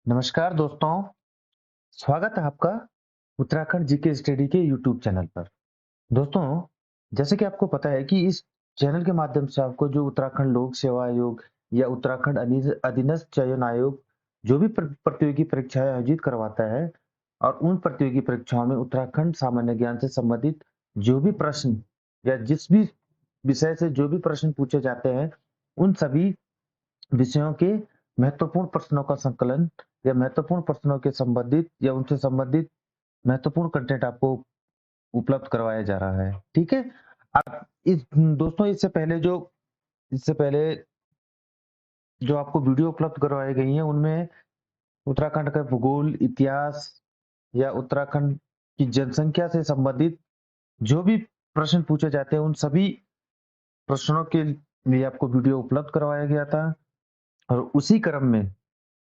नमस्कार दोस्तों, स्वागत है आपका उत्तराखंड जीके स्टडी के यूट्यूब चैनल पर। दोस्तों, जैसे कि आपको पता है कि इस चैनल के माध्यम से आपको जो उत्तराखंड लोक सेवा आयोग या उत्तराखंड अधीनस्थ चयन आयोग जो भी प्रतियोगी परीक्षाएं आयोजित करवाता है और उन प्रतियोगी परीक्षाओं में उत्तराखंड सामान्य ज्ञान से संबंधित जो भी प्रश्न या जिस भी विषय से जो भी प्रश्न पूछे जाते हैं, उन सभी विषयों के महत्वपूर्ण प्रश्नों का संकलन या महत्वपूर्ण प्रश्नों के संबंधित या उनसे संबंधित महत्वपूर्ण कंटेंट आपको उपलब्ध करवाया जा रहा है। ठीक है? आप इस दोस्तों इससे पहले जो आपको वीडियो उपलब्ध करवाई गई हैं, उनमें उत्तराखंड का भूगोल, इतिहास या उत्तराखंड की जनसंख्या से संबंधित जो भी प्रश्न पूछे जाते हैं, उन सभी प्रश्नों के लिए आपको वीडियो उपलब्ध करवाया गया था और उसी क्रम में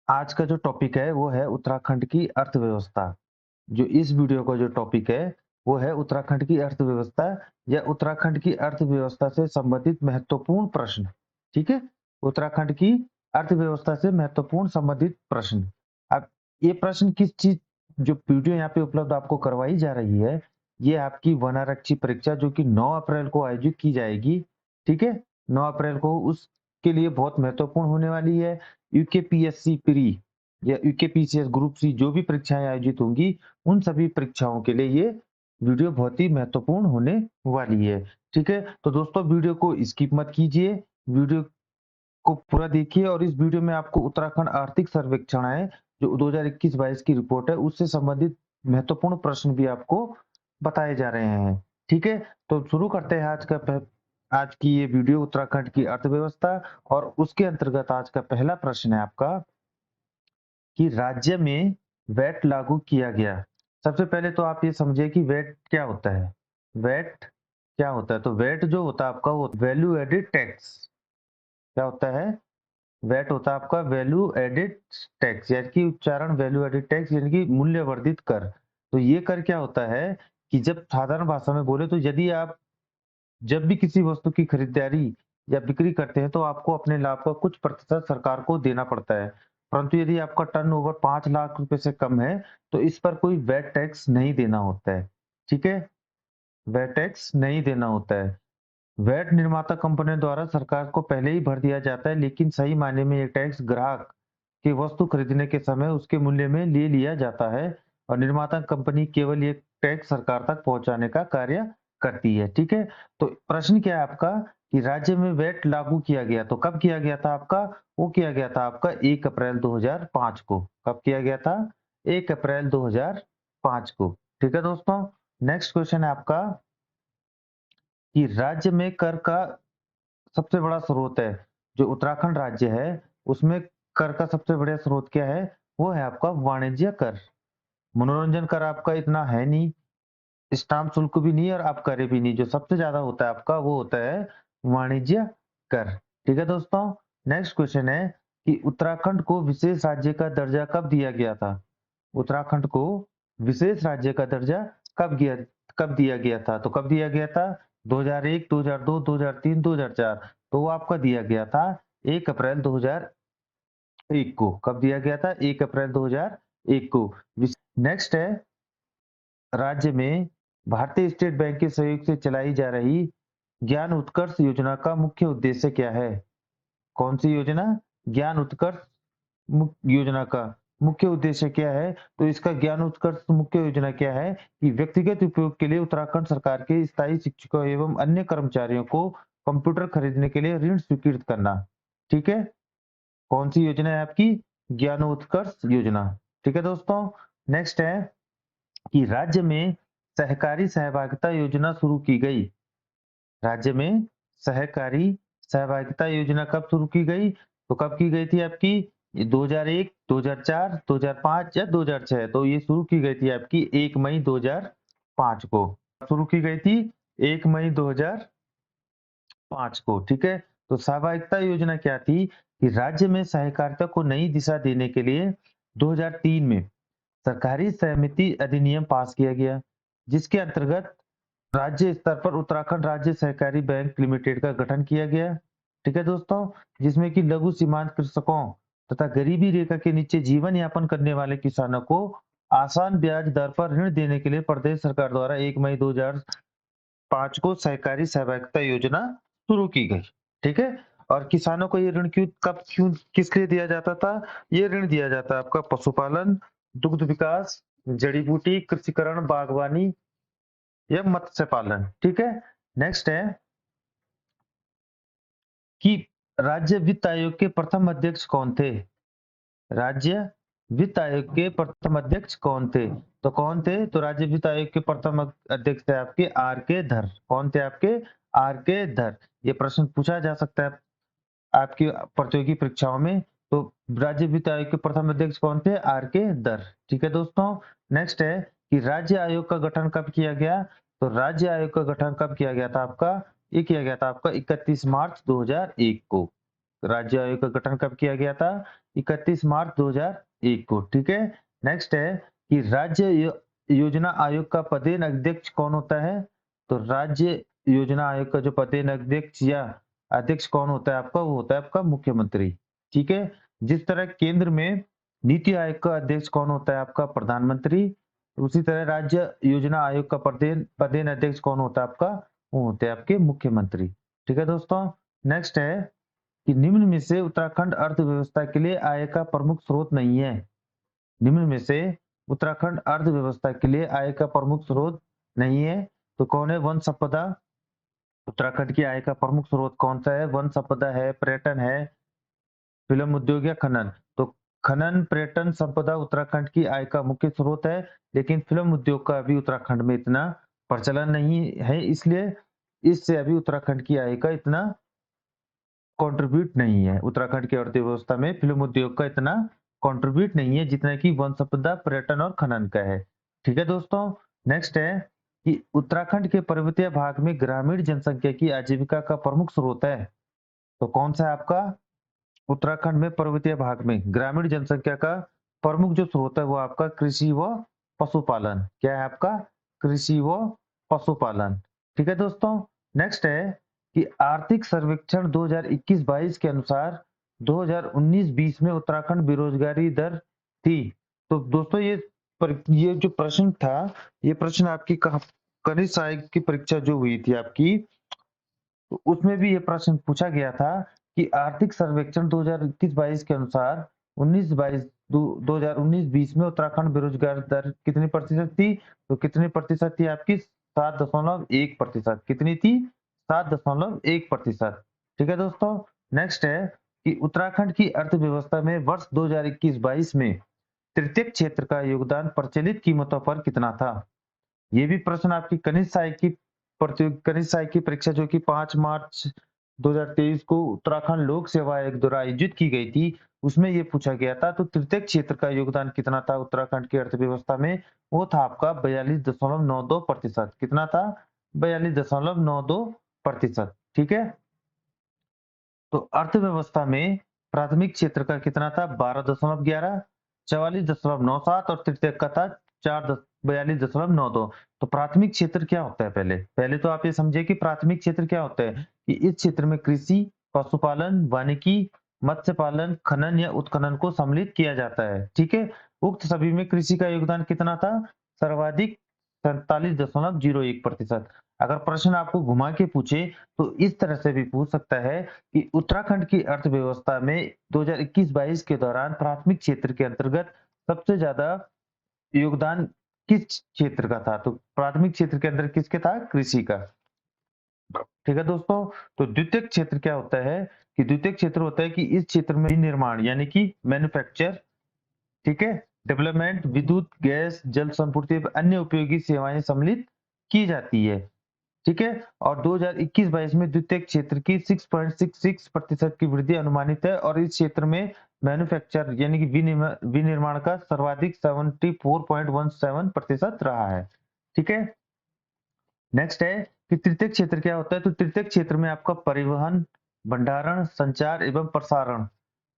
आज का जो टॉपिक है वो है उत्तराखंड की अर्थव्यवस्था। जो इस वीडियो का जो टॉपिक है वो है उत्तराखंड की अर्थव्यवस्था या उत्तराखंड की अर्थव्यवस्था से संबंधित महत्वपूर्ण प्रश्न। ठीक है? उत्तराखंड की अर्थव्यवस्था से महत्वपूर्ण संबंधित प्रश्न। अब ये प्रश्न किस चीज जो वीडियो यहाँ पे उपलब्ध आपको करवाई जा रही है, ये आपकी वन आरक्षी परीक्षा जो कि 9 अप्रैल को आयोजित की जाएगी। ठीक है? 9 अप्रैल को उसके लिए बहुत महत्वपूर्ण होने वाली है। यूकेपीएससी प्री या यूकेपीसीएस ग्रुप सी जो भी परीक्षाएं आयोजित होंगी, उन सभी परीक्षाओं के लिए ये वीडियो बहुत ही महत्वपूर्ण होने वाली है। ठीक है? तो दोस्तों वीडियो को स्किप मत कीजिए, वीडियो को पूरा देखिए और इस वीडियो में आपको उत्तराखंड आर्थिक सर्वेक्षण है, जो 2021-22 की रिपोर्ट है, उससे संबंधित महत्वपूर्ण प्रश्न भी आपको बताए जा रहे हैं। ठीक है? तो शुरू करते हैं आज की ये वीडियो उत्तराखंड की अर्थव्यवस्था और उसके अंतर्गत आज का पहला प्रश्न है आपका कि राज्य में वैट लागू किया गया। सबसे पहले तो आप ये समझिए कि वैट क्या होता है? वैट क्या होता है? तो वैट जो होता है आपका वो वैल्यू एडेड टैक्स। क्या होता है? वैट होता है आपका वैल्यू एडेड टैक्स यानी कि उच्चारण वैल्यू एडेड टैक्स यानी कि मूल्य वर्धित कर। तो ये कर क्या होता है कि जब साधारण भाषा में बोले तो यदि आप जब भी किसी वस्तु की खरीदारी या बिक्री करते हैं तो आपको अपने लाभ का कुछ प्रतिशत सरकार को देना पड़ता है। परंतु यदि आपका टर्नओवर 5 लाख रुपए से कम है, तो इस पर कोई वैट टैक्स नहीं देना होता है। ठीक है? वैट टैक्स नहीं देना होता है। वैट निर्माता कंपनियों द्वारा सरकार को पहले ही भर दिया जाता है, लेकिन सही मायने में ये टैक्स ग्राहक की वस्तु खरीदने के समय उसके मूल्य में ले लिया जाता है और निर्माता कंपनी केवल ये टैक्स सरकार तक पहुंचाने का कार्य करती है। ठीक है? तो प्रश्न क्या है आपका कि राज्य में वैट लागू किया गया, तो कब किया गया था आपका? वो किया गया था आपका 1 अप्रैल 2005 को। कब किया गया था? 1 अप्रैल 2005 को। ठीक है दोस्तों? नेक्स्ट क्वेश्चन है आपका कि राज्य में कर का सबसे बड़ा स्रोत है, जो उत्तराखंड राज्य है, उसमें कर का सबसे बड़ा स्रोत क्या है? वो है आपका वाणिज्य कर। मनोरंजन कर आपका इतना है नहीं, स्टाम्प शुल्क भी नहीं और आबकारी भी नहीं। जो सबसे ज़्यादा होता है आपका वो होता है वाणिज्य कर। ठीक है दोस्तों? नेक्स्ट क्वेश्चन है कि उत्तराखंड को विशेष राज्य का दर्जा कब दिया गया था? उत्तराखंड को विशेष राज्य का दर्जा कब दिया गया था? तो कब दिया गया था? 2001, 2002, 2003, 2004। तो वो आपका दिया गया था 1 अप्रैल 2001 को। कब दिया गया था? 1 अप्रैल 2001 को। नेक्स्ट है राज्य में भारतीय स्टेट बैंक के सहयोग से चलाई जा रही ज्ञान उत्कर्ष योजना का मुख्य उद्देश्य क्या है? कौन सी योजना? ज्ञान उत्कर्ष योजना का मुख्य उद्देश्य क्या है? तो इसका ज्ञान उत्कर्ष मुख्य योजना क्या है कि व्यक्तिगत उपयोग के लिए उत्तराखंड सरकार के स्थायी शिक्षकों एवं अन्य कर्मचारियों को कंप्यूटर खरीदने के लिए ऋण स्वीकृत करना। ठीक है? कौन सी योजना है आपकी? ज्ञानोत्कर्ष योजना। ठीक है दोस्तों? नेक्स्ट है कि राज्य में सहकारी सहभागिता योजना शुरू की गई। राज्य में सहकारी सहभागिता योजना कब शुरू की गई? तो कब की गई थी आपकी? ये 2001, 2004, 2005 या 2006। तो ये शुरू की गई थी आपकी 1 मई 2005 को। शुरू की गई थी 1 मई 2005 को। ठीक है? तो सहभागिता योजना क्या थी कि राज्य में सहकारिता को नई दिशा देने के लिए 2003 में सरकारी सहमति अधिनियम पास किया गया, जिसके अंतर्गत राज्य स्तर पर उत्तराखंड राज्य सहकारी बैंक लिमिटेड का गठन किया गया। ठीक है दोस्तों? जिसमें कि लघु सीमांत कृषकों तथा गरीबी रेखा के नीचे जीवन यापन करने वाले किसानों को आसान ब्याज दर पर ऋण देने के लिए प्रदेश सरकार द्वारा 1 मई 2005 को सहकारी सहभागिता योजना शुरू की गई। ठीक है? और किसानों को ये ऋण क्यों किस लिए दिया जाता था? ये ऋण दिया जाता है आपका पशुपालन, दुग्ध विकास, जड़ी-बूटी, कृषिकरण, बागवानी या मत्स्य पालन। ठीक है? नेक्स्ट है कि राज्य वित्त आयोग के प्रथम अध्यक्ष कौन थे? राज्य वित्त आयोग के प्रथम अध्यक्ष कौन थे? तो कौन थे? तो राज्य वित्त आयोग के प्रथम अध्यक्ष थे आपके आर के धर। कौन थे आपके? आर के धर। ये प्रश्न पूछा जा सकता है आपकी प्रतियोगी परीक्षाओं में। तो राज्य वित्त आयोग के प्रथम अध्यक्ष कौन थे? आर के धर। ठीक है दोस्तों। नेक्स्ट है कि राज्य आयोग का गठन कब किया गया? तो राज्य आयोग का गठन कब किया गया था आपका? ये किया गया था आपका 31 मार्च 2001 को। राज्य आयोग का गठन कब किया गया था? 31 मार्च 2001 को। ठीक है। नेक्स्ट है कि राज्य योजना आयोग का पदेन अध्यक्ष कौन होता है? तो राज्य योजना आयोग का जो पदेन अध्यक्ष या अध्यक्ष कौन होता है आपका? वो होता है आपका मुख्यमंत्री। ठीक है। जिस तरह केंद्र में नीति आयोग का अध्यक्ष कौन होता है आपका? प्रधानमंत्री। उसी तरह राज्य योजना आयोग का पदेन पदेन अध्यक्ष कौन होता है आपका? वो होते हैं आपके मुख्यमंत्री। ठीक है दोस्तों। नेक्स्ट है कि निम्न में से उत्तराखंड अर्थव्यवस्था के लिए आय का प्रमुख स्रोत नहीं है। निम्न में से उत्तराखंड अर्थव्यवस्था के लिए आय का प्रमुख स्रोत नहीं है। तो कौन है? वन संपदा। उत्तराखंड की आय का प्रमुख स्रोत कौन सा है? वन संपदा है, पर्यटन है, फिल्म उद्योग या खनन। तो खनन, पर्यटन, संपदा उत्तराखंड की आय का मुख्य स्रोत है, लेकिन फिल्म उद्योग का अभी उत्तराखंड में इतना प्रचलन नहीं है, इसलिए इससे अभी उत्तराखंड की आय का इतना कंट्रीब्यूट नहीं है। उत्तराखंड की अर्थव्यवस्था में फिल्म उद्योग का इतना कंट्रीब्यूट नहीं है जितना कि वन संपदा, पर्यटन और खनन का है। ठीक है दोस्तों। नेक्स्ट है कि उत्तराखंड के पर्वतीय भाग में ग्रामीण जनसंख्या की आजीविका का प्रमुख स्रोत है। तो कौन सा है आपका? उत्तराखंड में पर्वतीय भाग में ग्रामीण जनसंख्या का प्रमुख जो स्रोत है वो आपका कृषि व पशुपालन। क्या है आपका? कृषि व पशुपालन। ठीक है दोस्तों। नेक्स्ट है कि आर्थिक सर्वेक्षण 2021-22 के अनुसार 2019-20 में उत्तराखंड बेरोजगारी दर थी। तो दोस्तों ये जो प्रश्न था, ये प्रश्न आपकी कनिष्ठ सहायक की परीक्षा जो हुई थी आपकी, तो उसमें भी ये प्रश्न पूछा गया था कि आर्थिक सर्वेक्षण 2021-22 के अनुसार 2019-20 में उत्तराखंड बेरोजगार दर कितनी प्रतिशत थी? तो कितनी प्रतिशत थी आपकी? 7.1%। कितनी थी? 7.1%। ठीक है दोस्तों। नेक्स्ट है कि उत्तराखंड की अर्थव्यवस्था में वर्ष 2021-22 में तृतीयक क्षेत्र का योगदान प्रचलित कीमतों पर कितना था? ये भी प्रश्न आपकी कनिष्ठ सहायक की परीक्षा जो कि 5 मार्च 2023 को उत्तराखंड लोक सेवा आयोग द्वारा आयोजित की गई थी, उसमें ये पूछा गया था। तो तृतीयक क्षेत्र का योगदान कितना था उत्तराखंड की अर्थव्यवस्था में? वो था आपका 42.92%। कितना था? 42.92%। ठीक है। तो अर्थव्यवस्था में प्राथमिक क्षेत्र का कितना था? 12.11, 44.97 और तृतीयक का था 42.92। तो प्राथमिक क्षेत्र क्या होता है? पहले तो आप ये समझिए कि प्राथमिक क्षेत्र क्या होता है कि इस क्षेत्र में कृषि, पशुपालन, वानिकी, मत्स्य पालन, खनन या उत्खनन को सम्मिलित किया जाता है। ठीक है। उक्त सभी में कृषि का योगदान कितना था? सर्वाधिक 47.01%। अगर प्रश्न आपको घुमा के पूछे तो इस तरह से भी पूछ सकता है कि उत्तराखंड की अर्थव्यवस्था में 2021-22 के दौरान प्राथमिक क्षेत्र के अंतर्गत सबसे ज्यादा योगदान किस क्षेत्र का था? तो प्राथमिक क्षेत्र के अंदर किसके था? कृषि का। ठीक है दोस्तों। तो द्वितीयक क्षेत्र क्या होता है कि द्वितीयक क्षेत्र होता है कि इस क्षेत्र में विनिर्माण यानी कि मैन्युफैक्चर, ठीक है, डेवलपमेंट, विद्युत, गैस, जल संपूर्ति व अन्य उपयोगी सेवाएं सम्मिलित की जाती है। ठीक है। और 2021-22 में द्वितीयक क्षेत्र की 6.66% की वृद्धि अनुमानित है और इस क्षेत्र में मैन्युफैक्चर यानी कि विनिर्माण का सर्वाधिक 74.17% रहा है। ठीक है। नेक्स्ट है कि तृतीयक क्षेत्र क्या होता है? तो तृतीयक क्षेत्र में आपका परिवहन, भंडारण, संचार एवं प्रसारण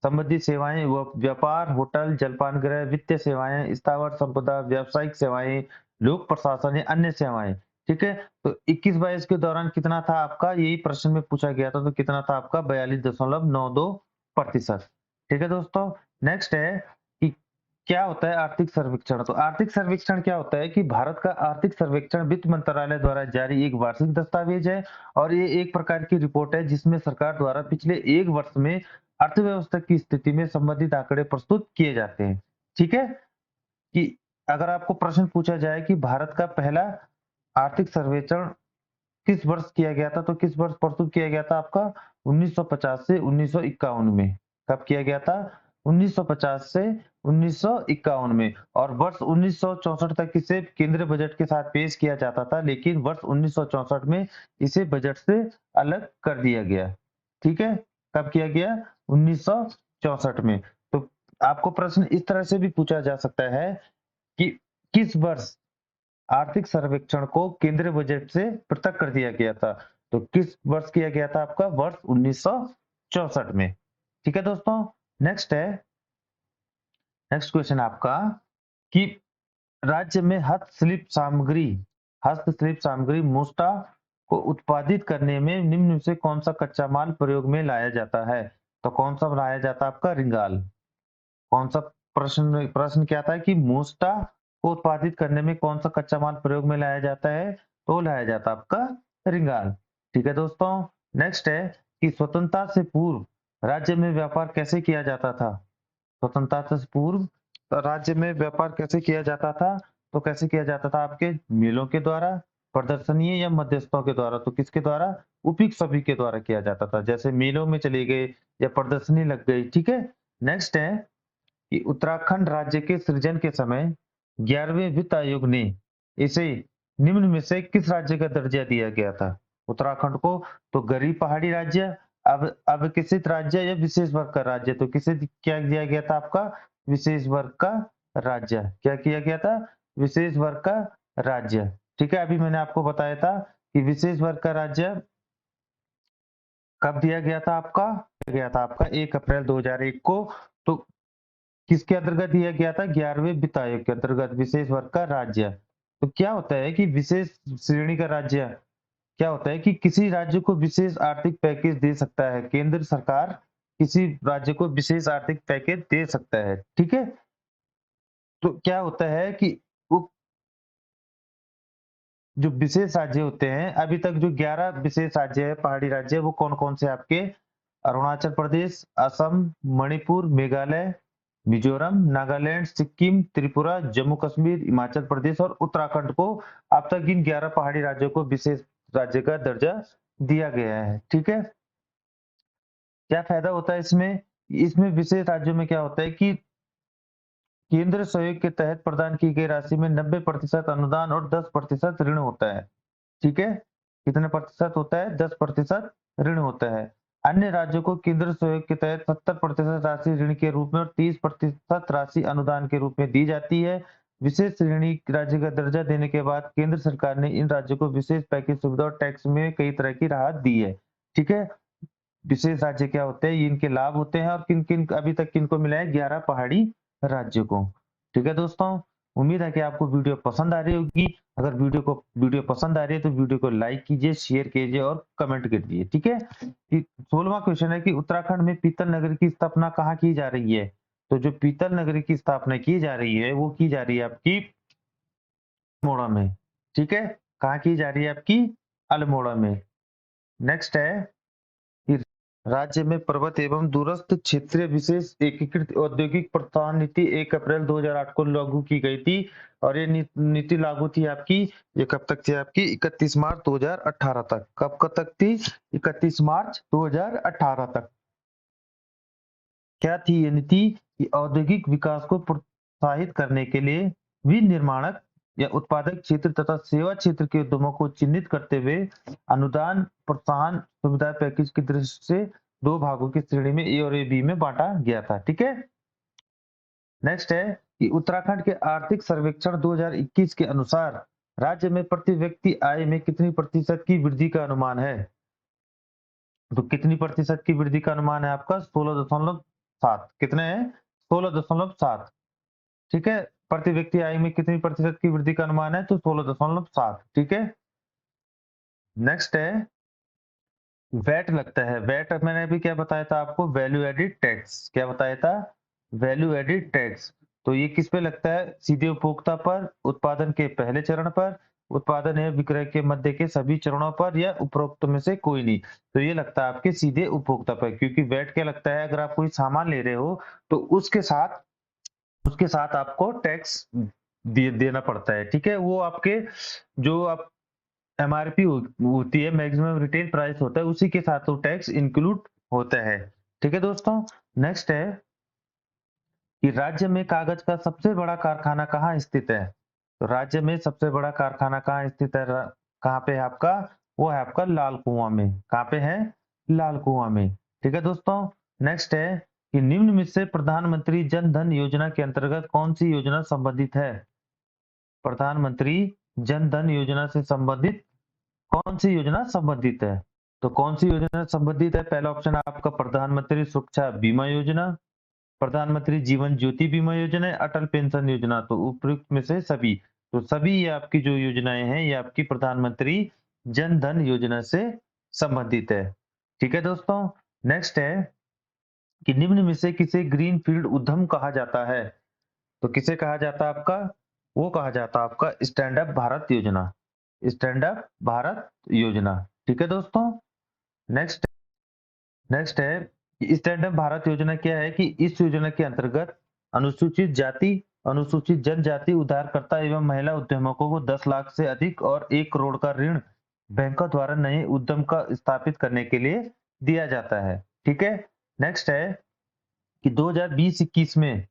संबंधी सेवाएं, व्यापार, होटल, जलपान गृह, वित्तीय सेवाएं, स्थावर संपदा, व्यावसायिक सेवाएं, लोक प्रशासन या अन्य सेवाएं। ठीक है। तो 21-22 के दौरान कितना था आपका? यही प्रश्न में पूछा गया था। तो कितना था आपका? 42.92%। ठीक है दोस्तों। नेक्स्ट है कि क्या होता है आर्थिक सर्वेक्षण। तो आर्थिक सर्वेक्षण क्या होता है कि भारत का आर्थिक सर्वेक्षण वित्त मंत्रालय द्वारा जारी एक वार्षिक दस्तावेज है और ये एक प्रकार की रिपोर्ट है जिसमें सरकार द्वारा पिछले एक वर्ष में अर्थव्यवस्था की स्थिति में संबंधित आंकड़े प्रस्तुत किए जाते हैं। ठीक है, कि अगर आपको प्रश्न पूछा जाए कि भारत का पहला आर्थिक सर्वेक्षण किस वर्ष किया गया था, तो किस वर्ष प्रस्तुत किया गया था आपका 1950 से 1951 में। कब किया गया था? 1950 से 1951 में। और वर्ष 1964 तक इसे केंद्रीय बजट के साथ पेश किया जाता था, लेकिन वर्ष 1964 में इसे बजट से अलग कर दिया गया। ठीक है, कब किया गया? 1964 में। तो आपको प्रश्न इस तरह से भी पूछा जा सकता है कि किस वर्ष आर्थिक सर्वेक्षण को केंद्रीय बजट से पृथक कर दिया गया था। तो किस वर्ष किया गया था आपका? वर्ष 1964 में। ठीक है दोस्तों। नेक्स्ट है, नेक्स्ट क्वेश्चन आपका कि राज्य में हस्तशिल्प सामग्री मोस्टा को उत्पादित करने में निम्न में से कौन सा कच्चा माल प्रयोग में लाया जाता है? तो कौन सा लाया जाता है आपका? रिंगाल। कौन सा? प्रश्न प्रश्न क्या था कि मोस्टा को उत्पादित करने में कौन सा कच्चा माल प्रयोग में लाया जाता है? तो लाया जाता है आपका रिंगाल। ठीक है दोस्तों। नेक्स्ट है कि स्वतंत्रता से पूर्व राज्य में व्यापार कैसे किया जाता था? स्वतंत्रता से पूर्व राज्य में व्यापार कैसे किया जाता था? तो कैसे किया जाता था? आपके मिलों के द्वारा, प्रदर्शनीय या मध्यस्थों के द्वारा। तो किसके द्वारा? उपयुक्त सभी के द्वारा किया जाता था। जैसे मिलों में चले गए या प्रदर्शनी लग गई। ठीक है। नेक्स्ट है कि उत्तराखंड राज्य के सृजन के समय 11वें वित्त आयोग ने इसे निम्न में से किस राज्य का दर्जा दिया गया था उत्तराखंड को? तो गरीब पहाड़ी राज्य, अब अविकसित राज्य या विशेष वर्ग का राज्य। तो किसे क्या दिया गया था आपका? विशेष वर्ग का राज्य। क्या किया गया था? विशेष वर्ग का राज्य। ठीक है, अभी मैंने आपको बताया था कि विशेष वर्ग का राज्य कब दिया गया था आपका? गया था आपका 1 अप्रैल 2001 को। तो किसके अंतर्गत दिया गया था? 11वें वित्त आयोग के अंतर्गत विशेष वर्ग का राज्य। तो क्या होता है कि विशेष श्रेणी का राज्य क्या होता है कि किसी राज्य को विशेष आर्थिक पैकेज दे सकता है। केंद्र सरकार किसी राज्य को विशेष आर्थिक पैकेज दे सकता है। ठीक है। तो क्या होता है कि उप जो विशेष राज्य होते हैं, अभी तक जो 11 विशेष राज्य है, पहाड़ी राज्य, वो कौन-कौन से आपके? अरुणाचल प्रदेश, असम, मणिपुर, मेघालय, मिजोरम, नागालैंड, सिक्किम, त्रिपुरा, जम्मू कश्मीर, हिमाचल प्रदेश और उत्तराखंड को अब तक इन 11 पहाड़ी राज्यों को विशेष राज्य का दर्जा दिया गया है। ठीक है। क्या फायदा होता है इसमें? इसमें विशेष राज्यों में क्या होता है कि केंद्र सहयोग के तहत प्रदान की गई राशि में 90% अनुदान और 10% ऋण होता है। ठीक है। कितने प्रतिशत होता है? 10% ऋण होता है। अन्य राज्यों को केंद्र सहयोग के तहत 70% राशि ऋण के रूप में और 30% राशि अनुदान के रूप में दी जाती है। विशेष श्रेणी राज्य का दर्जा देने के बाद केंद्र सरकार ने इन राज्यों को विशेष पैकेज सुविधा और टैक्स में कई तरह की राहत दी है। ठीक है। विशेष राज्य क्या होते हैं, ये इनके लाभ होते हैं और किन किन अभी तक किनको मिला है? 11 पहाड़ी राज्यों को। ठीक है दोस्तों। उम्मीद है कि आपको वीडियो पसंद आ रही होगी। अगर वीडियो पसंद आ रही है तो वीडियो को लाइक कीजिए, शेयर कीजिए और कमेंट कीजिए। ठीक है। कि 16वां क्वेश्चन है कि उत्तराखंड में पीतल नगर की स्थापना कहाँ की जा रही है? तो जो पीतल नगरी की स्थापना की जा रही है वो की जा रही है आपकी अल्मोड़ा में। ठीक है। कहाँ की जा रही है? आपकी अल्मोड़ा में। नेक्स्ट है कि राज्य में पर्वत एवं दूरस्थ क्षेत्रीय विशेष एकीकृत औद्योगिक प्रोत्साहन नीति 1 अप्रैल 2008 को लागू की गई थी और ये नीति लागू थी आपकी, ये कब तक थी आपकी? 31 मार्च 2018 तक। कब तक थी? 31 मार्च 2018 तक। क्या थी ये नीति? कि औद्योगिक विकास को प्रोत्साहित करने के लिए विनिर्माणक या उत्पादक क्षेत्र तथा सेवा क्षेत्र के उद्यमों को चिन्हित करते हुए अनुदान प्रोत्साहन सुविधा पैकेज की दृष्टि से दो भागों की श्रेणी में ए और ए बी में बांटा गया था। ठीक है। नेक्स्ट है कि उत्तराखंड के आर्थिक सर्वेक्षण 2021 के अनुसार राज्य में प्रति व्यक्ति आय में कितनी प्रतिशत की वृद्धि का अनुमान है? तो कितनी प्रतिशत की वृद्धि का अनुमान है आपका? 16.7। कितने हैं? 16.7। ठीक है। प्रति व्यक्ति आय में कितनी प्रतिशत की वृद्धि का अनुमान है? तो 16.7। ठीक है। नेक्स्ट है वैट लगता है। वैट मैंने अभी क्या बताया था आपको, वैल्यू एडिड टैक्स। क्या बताया था? Value added tax. तो ये किस पे लगता है? सीधे उपभोक्ता पर, उत्पादन के पहले चरण पर, उत्पादन एवं विक्रय के मध्य के सभी चरणों पर, या उपरोक्त में से कोई नहीं। तो ये लगता है आपके सीधे उपभोक्ता पर, क्योंकि वैट क्या लगता है, अगर आप कोई सामान ले रहे हो तो उसके साथ आपको टैक्स देना पड़ता है। ठीक है, वो आपके जो आप एमआरपी होती है, मैक्सिमम रिटेल प्राइस होता है, उसी के साथ वो टैक्स इंक्लूड होता है। ठीक है दोस्तों। नेक्स्ट है कि राज्य में कागज का सबसे बड़ा कारखाना कहाँ स्थित है? तो राज्य में सबसे बड़ा कारखाना कहाँ स्थित है? कहाँ पे है आपका? वो है आपका लाल कुआं में। कहाँ पे है? लाल कुआं में। ठीक है दोस्तों। नेक्स्ट है कि निम्न में से प्रधानमंत्री जन धन योजना के अंतर्गत कौन सी योजना संबंधित है? प्रधानमंत्री जन धन योजना से संबंधित कौन सी योजना संबंधित है? तो कौन सी योजना संबंधित है? पहला ऑप्शन आपका प्रधानमंत्री सुरक्षा बीमा योजना, प्रधानमंत्री जीवन ज्योति बीमा योजना, अटल पेंशन योजना। तो उपयुक्त में से सभी। तो सभी ये आपकी जो योजनाएं हैं, ये आपकी प्रधानमंत्री जन धन योजना से संबंधित है। ठीक है दोस्तों। नेक्स्ट है कि निम्न में से किसे ग्रीन फील्ड उद्यम कहा जाता है? तो किसे कहा जाता है आपका? वो कहा जाता है आपका स्टैंड अप भारत योजना। स्टैंड अप भारत योजना। ठीक है दोस्तों। नेक्स्ट नेक्स्ट है कि स्टैंड अप भारत योजना क्या है, कि इस योजना के अंतर्गत अनुसूचित जाति, अनुसूचित जनजाति उधारकर्ता एवं महिला उद्यमकों को 10 लाख से अधिक और 1 करोड़ का ऋण बैंकों द्वारा नए उद्यम का स्थापित करने के लिए दिया जाता है। ठीक है। नेक्स्ट है कि 2020-21 में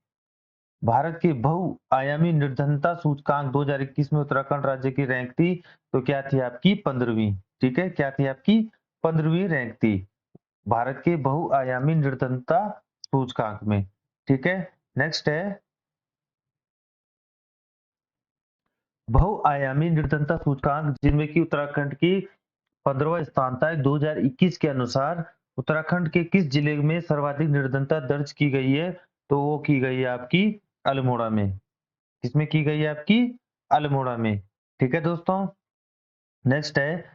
भारत की बहुआयामी निर्धनता सूचकांक 2021 में उत्तराखंड राज्य की रैंक थी, तो क्या थी आपकी? 15वीं। ठीक है, क्या थी आपकी? 15वीं रैंक थी भारत के बहुआयामी निर्धनता सूचकांक में। ठीक है। नेक्स्ट है बहुआयामी निर्धनता सूचकांक, जिनमें कि उत्तराखंड की 15वां स्थान था। 2021 के अनुसार उत्तराखंड के किस जिले में सर्वाधिक निर्धनता दर्ज की गई है? तो वो की गई है आपकी अल्मोड़ा में। किसमें की गई है? आपकी अल्मोड़ा में। ठीक है दोस्तों। नेक्स्ट है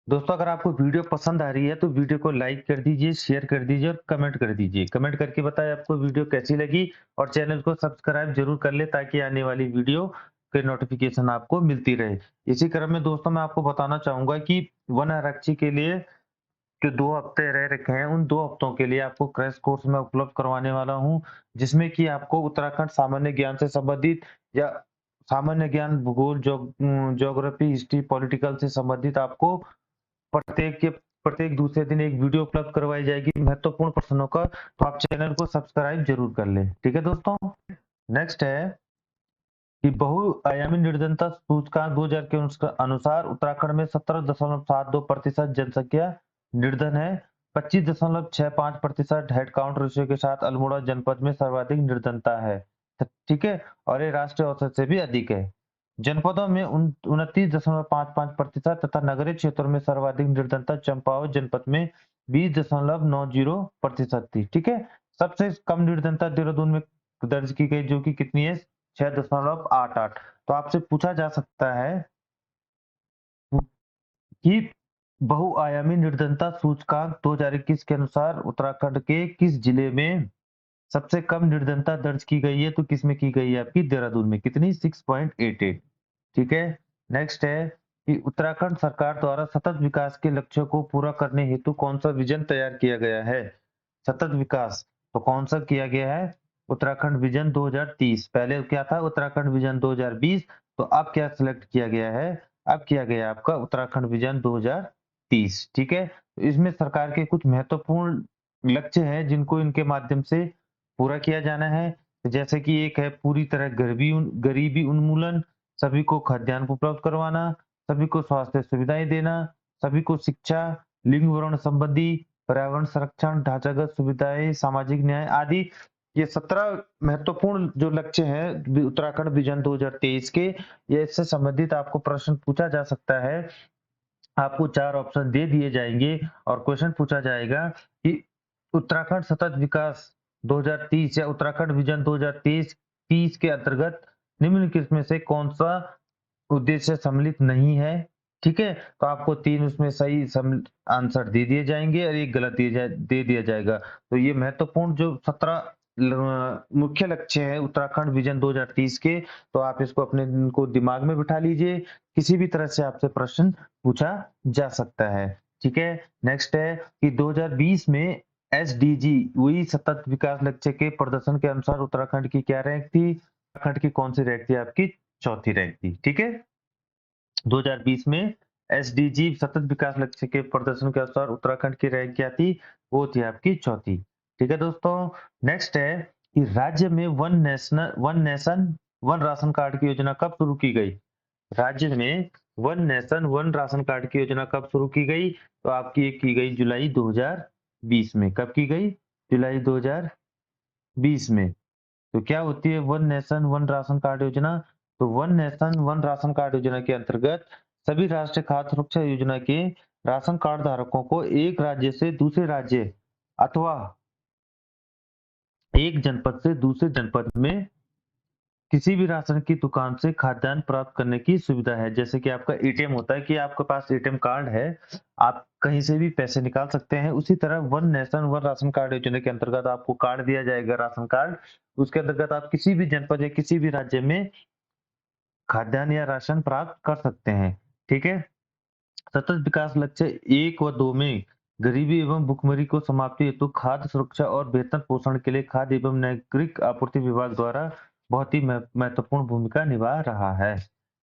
दोस्तों, अगर आपको वीडियो पसंद आ रही है तो वीडियो को लाइक कर दीजिए, शेयर कर दीजिए और कमेंट कर दीजिए। कमेंट करके बताएं आपको वीडियो कैसी लगी, और चैनल को सब्सक्राइब जरूर कर ले, ताकि आने वाली वीडियो के नोटिफिकेशन आपको मिलती रहे। इसी क्रम में दोस्तों, मैं आपको बताना चाहूंगा कि वन आरक्षी के लिए जो 2 हफ्ते रह रखे हैं, उन 2 हफ्तों के लिए आपको क्रैश कोर्स मैं उपलब्ध करवाने वाला हूँ, जिसमें कि आपको उत्तराखंड सामान्य ज्ञान से संबंधित, या सामान्य ज्ञान, भूगोल, ज्योग्राफी, हिस्ट्री, पॉलिटिकल से संबंधित आपको प्रत्येक दूसरे दिन एक वीडियो उपलब्ध करवाई जाएगी महत्वपूर्ण प्रश्नों का। तो आप चैनल को सब्सक्राइब जरूर कर लें। ठीक है दोस्तों। नेक्स्ट है कि बहुआयामी निर्धनता सूचकांक 2000 के अनुसार उत्तराखंड में 17.72% जनसंख्या निर्धन है। 25.65% हेडकाउंट रेशियो के साथ अल्मोड़ा जनपद में सर्वाधिक निर्धनता है। ठीक है, और ये राष्ट्रीय औसत से भी अधिक है। जनपदों में 29.55% तथा नगरीय क्षेत्रों में सर्वाधिक निर्धनता चंपावत जनपद में 20.90% थी। ठीक है। सबसे कम निर्धनता देहरादून में दर्ज की गई, जो कि कितनी है? 6.88। तो आपसे पूछा जा सकता है कि बहुआयामी निर्धनता सूचकांक 2021 के अनुसार उत्तराखंड के किस जिले में सबसे कम निर्धनता दर्ज की गई है? तो किसमें की गई है? आपकी देहरादून में। कितनी? 6.88। ठीक है। नेक्स्ट है कि उत्तराखंड सरकार द्वारा सतत विकास के लक्ष्यों को पूरा करने हेतु कौन सा विजन तैयार किया गया है? सतत विकास तो कौन सा किया गया है? उत्तराखंड विजन 2030। पहले क्या था? उत्तराखंड विजन 2020। तो अब क्या सिलेक्ट किया गया है? अब किया गया आपका उत्तराखंड विजन 2030। ठीक है। तो इसमें सरकार के कुछ महत्वपूर्ण लक्ष्य हैं, जिनको इनके माध्यम से पूरा किया जाना है। जैसे कि एक है पूरी तरह गरीबी उन्मूलन, सभी को खाद्यान्न उपलब्ध करवाना, सभी को स्वास्थ्य सुविधाएं देना, सभी को शिक्षा, लिंग वर्ण संबंधी, पर्यावरण संरक्षण, ढांचागत सुविधाएं, सामाजिक न्याय आदि, ये 17 महत्वपूर्ण जो लक्ष्य हैं उत्तराखंड विजन 2023 के, ये इससे संबंधित आपको प्रश्न पूछा जा सकता है। आपको 4 ऑप्शन दे दिए जाएंगे और क्वेश्चन पूछा जाएगा कि उत्तराखंड सतत विकास 2030 या उत्तराखंड विजन 2023 30 के अंतर्गत निम्नलिखित में से कौन सा उद्देश्य सम्मिलित नहीं है? ठीक है? तो आपको 3 उसमें सही आंसर दे दिए जाएँगे और 1 गलत दे दिया जाएगा। तो ये महत्वपूर्ण जो 17 मुख्य लक्ष्य है उत्तराखंड विज़न 2030 के, तो आप इसको अपने इनको दिमाग में बिठा लीजिए। किसी भी तरह से आपसे प्रश्न पूछा जा सकता है। ठीक है? नेक्स्ट है कि 2020 में एसडीजी वही सतत विकास लक्ष्य के प्रदर्शन के अनुसार उत्तराखंड की क्या रैंक थी? उत्तराखंड की कौन-सी रैंक थी आपकी? चौथी रैंक थी। ठीक है? 2020 में एसडीजी सतत विकास लक्ष्य के प्रदर्शन के अनुसार उत्तराखंड की रैंक क्या थी? वो थी आपकी चौथी। ठीक है दोस्तों? नेक्स्ट है कि राज्य में one nation one ration card की योजना कब शुरू की गई? राज्य में one nation one ration card की योजना कब शुरू की गई? तो आपकी ये की गई जुलाई 2020 में। कब की गई? जुलाई 2020 में। तो क्या होती है one nation one ration card योजना? तो one nation one ration card योजना के अंतर्गत सभी राष्ट्रीय खाद्य सुरक्षा योजना के राशन कार्ड धारकों को एक राज्य से दूसरे राज्य अथवा एक जनपद से दूसरे जनपद में किसी भी राशन की दुकान से खाद्यान्न प्राप्त करने की सुविधा है। जैसे कि आपका एटीएम होता है कि आपके पास एटीएम कार्ड है, आप कहीं से भी पैसे निकाल सकते हैं। उसी तरह one nation one ration card योजना के अंतर्गत आपको कार्ड दिया जाएगा राशन कार्ड। उसके अंतर्गत आप किसी भी जनपद या किसी भी राज्य में खाद्यान्न या राशन प्राप्त कर सकते हैं। ठीक है? सतत विकास लक्ष्य 1 व 2 में गरीबी एवं भुखमरी को समाप्ति हेतु खाद्य सुरक्षा और बेहतर पोषण के लिए खाद्य एवं नागरिक आपूर्ति विभाग द्वारा बहुत ही महत्वपूर्ण भूमिका निभा रहा है।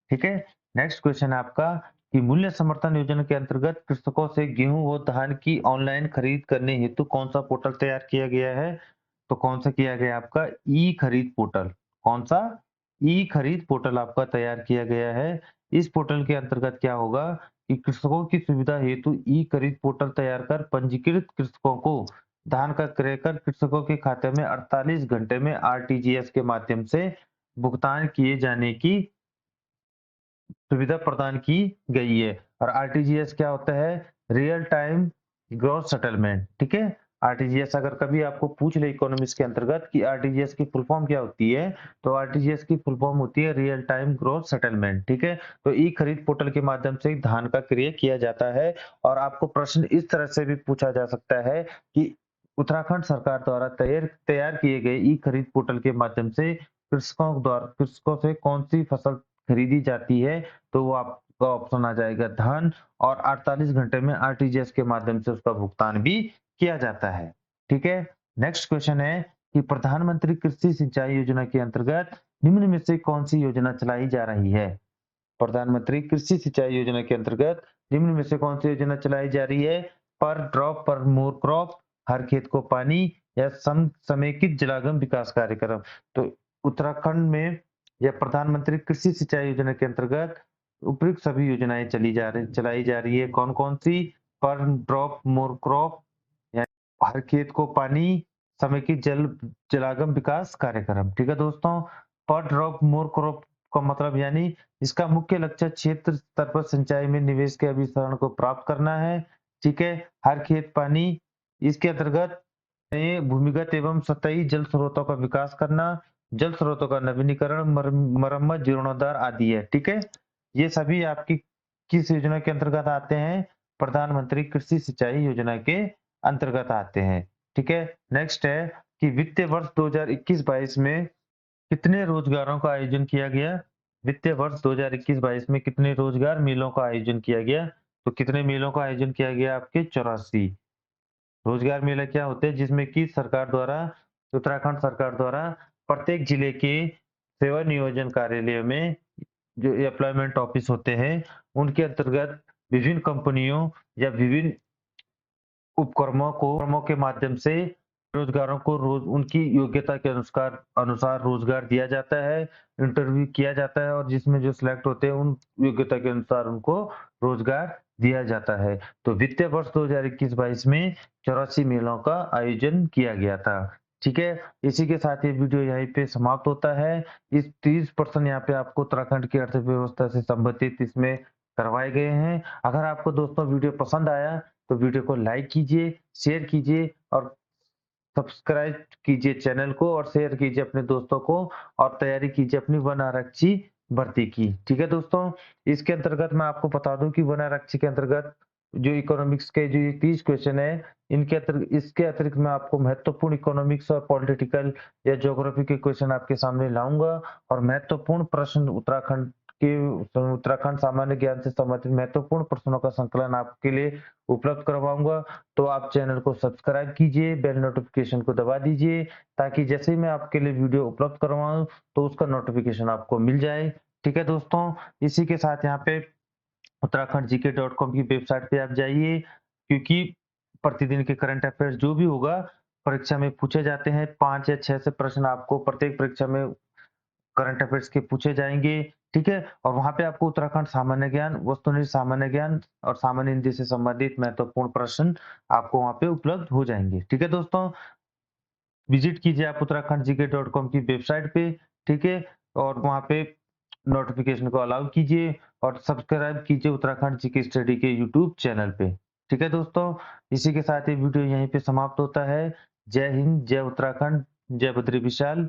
ठीक है? नेक्स्ट क्वेश्चन है आपका कि मूल्य समर्थन योजना के अंतर्गत कृषकों से गेहूं व धान की ऑनलाइन खरीद करने हेतु कौन सा पोर्टल तैयार किया गया है? तो कौन सा किया गया आपका ई खरीद पोर्टल। कौन सा? ई खरीद पोर्टल आपका तैयार किया गया है। इस पोर्टल के अंतर्गत क्या होगा कि कृषकों की सुविधा हेतु ई खरीद पोर्टल तैयार कर पंजीकृत कृषकों को धान का क्रय कर कृषकों के खाते में 48 घंटे में आरटीजीएस के माध्यम से भुगतान किए जाने की सुविधा प्रदान की गई है। और आरटीजीएस क्या होता है? Real time gross settlement. ठीक है? आरटीजीएस अगर कभी आपको पूछ ले इकोनॉमिक्स के अंतर्गत कि आरटीजीएस की फुल फॉर्म क्या होती है, तो आरटीजीएस की फुल फॉर्म होती है रियल टाइम ग्रॉस सेटलमेंट। ठीक है? तो ई खरीद पोर्टल के माध्यम से धान का क्रय किया जाता है। और आपको प्रश्न इस तरह से भी पूछा जा सकता है कि उत्तराखंड सरकार द्वारा तैयार किए गए ई खरीद पोर्टल के माध्यम से कृषकों से कौन सी फसल खरीदी जाती है? तो वो आपका ऑप्शन आ जाएगा धान। और 48 घंटे में आरटीजीएस के माध्यम से उसका भुगतान भी किया जाता है। ठीक है? नेक्स्ट क्वेश्चन है कि प्रधानमंत्री कृषि सिंचाई योजना के अंतर्गत निम्न में से कौन सी योजना चलाई जा रही है? प्रधानमंत्री कृषि सिंचाई योजना के अंतर्गत निम्न में से कौन सी योजना चलाई जा रही है? पर ड्रॉप पर मोर क्रॉप, हर खेत को पानी या समेकित जलागम विकास कार्यक्रम। तो उत्तराखंड में यह प्रधानमंत्री कृषि सिंचाई योजना के अंतर्गत उपयुक्त सभी योजनाएं चलाई जा रही है। कौन-कौन सी? पर ड्रॉप मोर क्रॉप, या हर खेत को पानी, समेकित जलागम विकास कार्यक्रम। ठीक है दोस्तों? पर ड्रॉप मोर क्रॉप का मतलब यानी इसका मुख्य लक्ष्य क्षेत्र स्तर पर सिंचाई में निवेश के अभिसरण को प्राप्त करना है। ठीक है? हर खेत पानी, इसके अंतर्गत नए भूमिगत एवं सतही जल स्रोतों का विकास करना, जल स्रोतों का नवीनीकरण, मरम्मत, जीर्णोद्धार आदि है। ठीक है? ये सभी आपकी किस योजना के अंतर्गत आते हैं? प्रधानमंत्री कृषि सिंचाई योजना के अंतर्गत आते हैं। ठीक है? नेक्स्ट है कि वित्तीय वर्ष 2021-22 में कितने रोजगारों का आयोजन किया गया? वित्तीय वर्ष 2021-22 में कितने रोजगार मेलों का आयोजन किया गया? तो कितने मेलों का आयोजन किया गया? आपके 84। रोजगार मेला क्या होते हैं? जिसमें कि सरकार द्वारा उत्तराखंड सरकार द्वारा प्रत्येक जिले के सेवा नियोजन कार्यालय में जो एम्प्लॉयमेंट ऑफिस होते हैं, उनके अंतर्गत विभिन्न कंपनियों या विभिन्न उपक्रमों के माध्यम से रोजगारों को रोज उनकी योग्यता के अनुसार अनुसार रोजगार दिया जाता है, इंटरव्यू किया जाता है और जिसमें जो सिलेक्ट होते हैं उन योग्यता के अनुसार उनको रोजगार दिया जाता है। तो वित्तीय वर्ष 2021-22 में 84 मेलों का आयोजन किया गया था। ठीक है? इसी के साथ ये वीडियो यहीं पे समाप्त होता है। इस 30% यहाँ पे आपको उत्तराखंड की अर्थव्यवस्था से संबंधित इसमें करवाए गए हैं। अगर आपको दोस्तों वीडियो पसंद आया तो वीडियो को लाइक कीजिए, शेयर कीजिए और सब्सक्राइब कीजिए चैनल को और शेयर कीजिए अपने दोस्तों को और तैयारी कीजिए अपनी वन आरक्षी भर्ती की। ठीक है दोस्तों, इसके अंतर्गत मैं आपको बता दूँ कि वन आरक्षी के अंतर्गत जो इकोनॉमिक्स के जो ये 30 क्वेश्चन है, इसके अतिरिक्त मैं आपको महत्वपूर्ण इकोनॉमिक्स और पॉलिटिकल या ज्योग्राफी के क्वेश्चन आपके सामने लाऊँगा और महत्वपूर्ण प्रश्न उत्तराखंड सामान्य ज्ञान से संबंधित महत्वपूर्ण प्रश्नों का संकलन आपके लिए उपलब्ध करवाऊँगा। तो आप चैनल को सब्सक्राइब कीजिए, बेल नोटिफ़िकेशन को दबा दीजिए, ताकि जैसे ही मैं आपके लिए वीडियो उपलब्ध करवाऊँ, तो उसका नोटिफ़िकेशन आपको मिल जाए। ठीक है दोस्तों, इसी के साथ यहाँ पे उत्तराखंड जीके.com की वेबसाइट पे आप जाइए, क्योंकि प्रतिदिन के करंट अफेयर्स जो भी होगा, परीक्षा में पूछे जाते हैं। 5 या 6 से प्रश्न आपको प्रत्येक परीक्षा में करंट अफेयर्स के पूछे जाएँगे, ठीक है? और वहाँ पे आपको उत्तराखंड सामान्य ज्ञान, वस्तुनिष्ठ सामान्य ज्ञान और सामान्य हिंदी से संबंधित महत्वपूर्ण प्रश्न आपको वहाँ पे उपलब्ध हो जाएँगे। ठीक है दोस्तों? विज़िट कीजिए आप उत्तराखंड जीके.com की वेबसाइट पे, ठीक है? और वहाँ पे नोटिफ़िकेशन को अलाउ कीजिए और सब्सक्राइब कीजिए उत्तराखंड जीके स्टडी के यूट्यूब चैनल पे। ठीक है दोस्तों? इसी के साथ ये वीडियो यहीं पे समाप्त होता है। जय हिंद, जय उत्तराखंड, जय बद्री विशाल।